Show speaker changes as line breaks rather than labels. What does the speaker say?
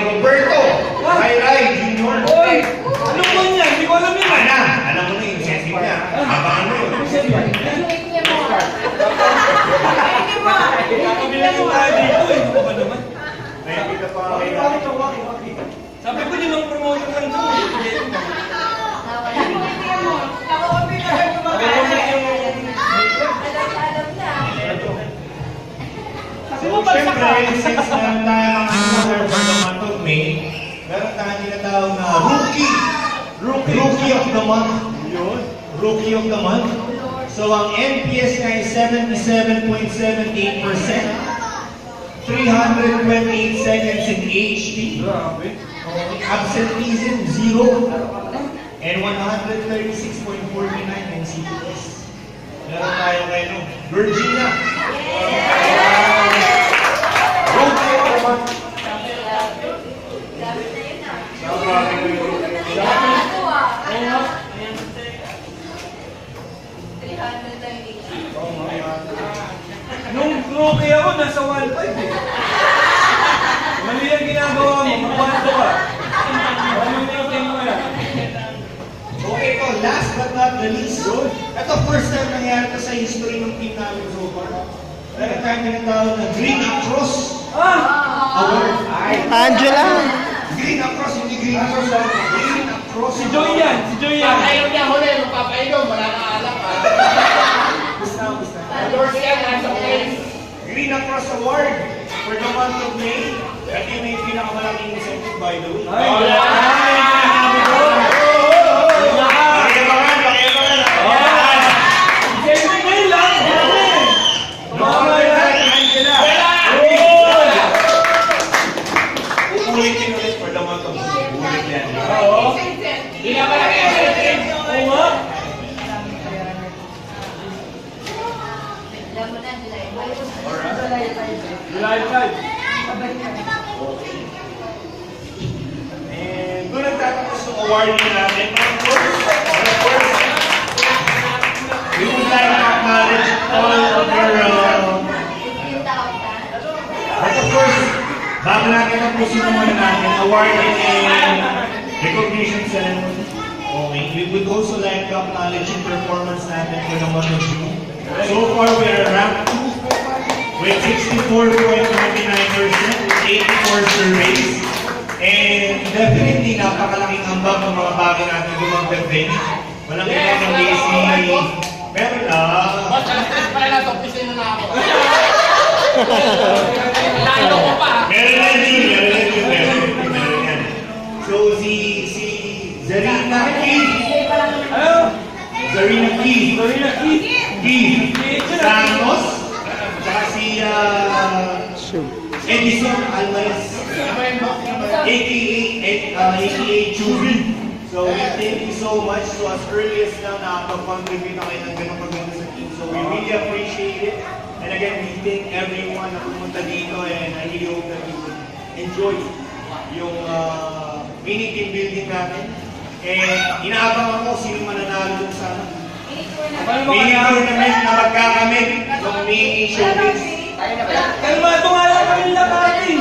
Roberto Ray Jr.
Oy! Ano ba niya? Hindi ko alam yun.
Alam mo na yung sensitive niya. Abangan mo yun.
Kakabilang yung tayo dito eh. Ano ba naman?
Nakikita pa kayo.
Sabi ko yun ang promotion lang doon.
Siyempre, since meron tayo mga winner for the month of May, meron tayong tinatawag na Rookie of the Month. Rookie of the Month. So, ang NPS niya ay 77.78%. 328 seconds in HD. Absenteeism, 0. And 136.49 in CPS. Meron tayo kayo, no? Virginia. Rookie of the Month.
Nung rookie ako, nasa 1.5 eh. Mali ang ginagawa mo, magwanto ka. Ano yung rating mo yan?
Okay po, last but not the least, ito first time nangyari ito sa history ng team namin so far. Meron tayong tinatawag na Green Across Award.
Angela!
Green Across, hindi Green Across. Green Across.
Si Joy yan, si Joy yan.
Ayaw niya huli, magpapainom, wala na alak ha.
Gusto.
Endorse yan, nasa place.
Green Across Award for the month of May. At yun may pinakamalaking incentive by the way. Ulitin ulit for the month of May. Ulit yan.
Hindi na pala kayo sa team.
Oo nga. July 5.
And doon nagtatapos yung awarding natin. Of course, we would like to acknowledge all of your but of course, bago natin tapusin naman natin, awarding and recognition ceremony. Okay, we would also like to acknowledge yung performance natin for the month of June. So far, we are ranked 2 with 64.29%, 84 surveys. And definitely, napakalaking ambag ng mga bago natin gumagdag-bench. Walang iba kundi si... Meron
Boss, alas 3 pa lang, opisina na ako. Tayo ko pa.
Meron yan. So, si Zarina Keith.
Ano?
Zarina Keith.
Zarina Keith.
Keith Santos. Tsaka si Edison Alvarez. AKA Chubin. So, we thank you so much. So, as early as now, nakapag-contribute na kayo ng ganong paganda sa team. So, we really appreciate it. And again, we thank everyone na pumunta dito and I really hope that you will enjoy yung mini team building natin. And inaabangan ko sino mananalo dun sa mini tournament na magkakamit ng mini showcase.
Kalmado nga lang kami lahat eh.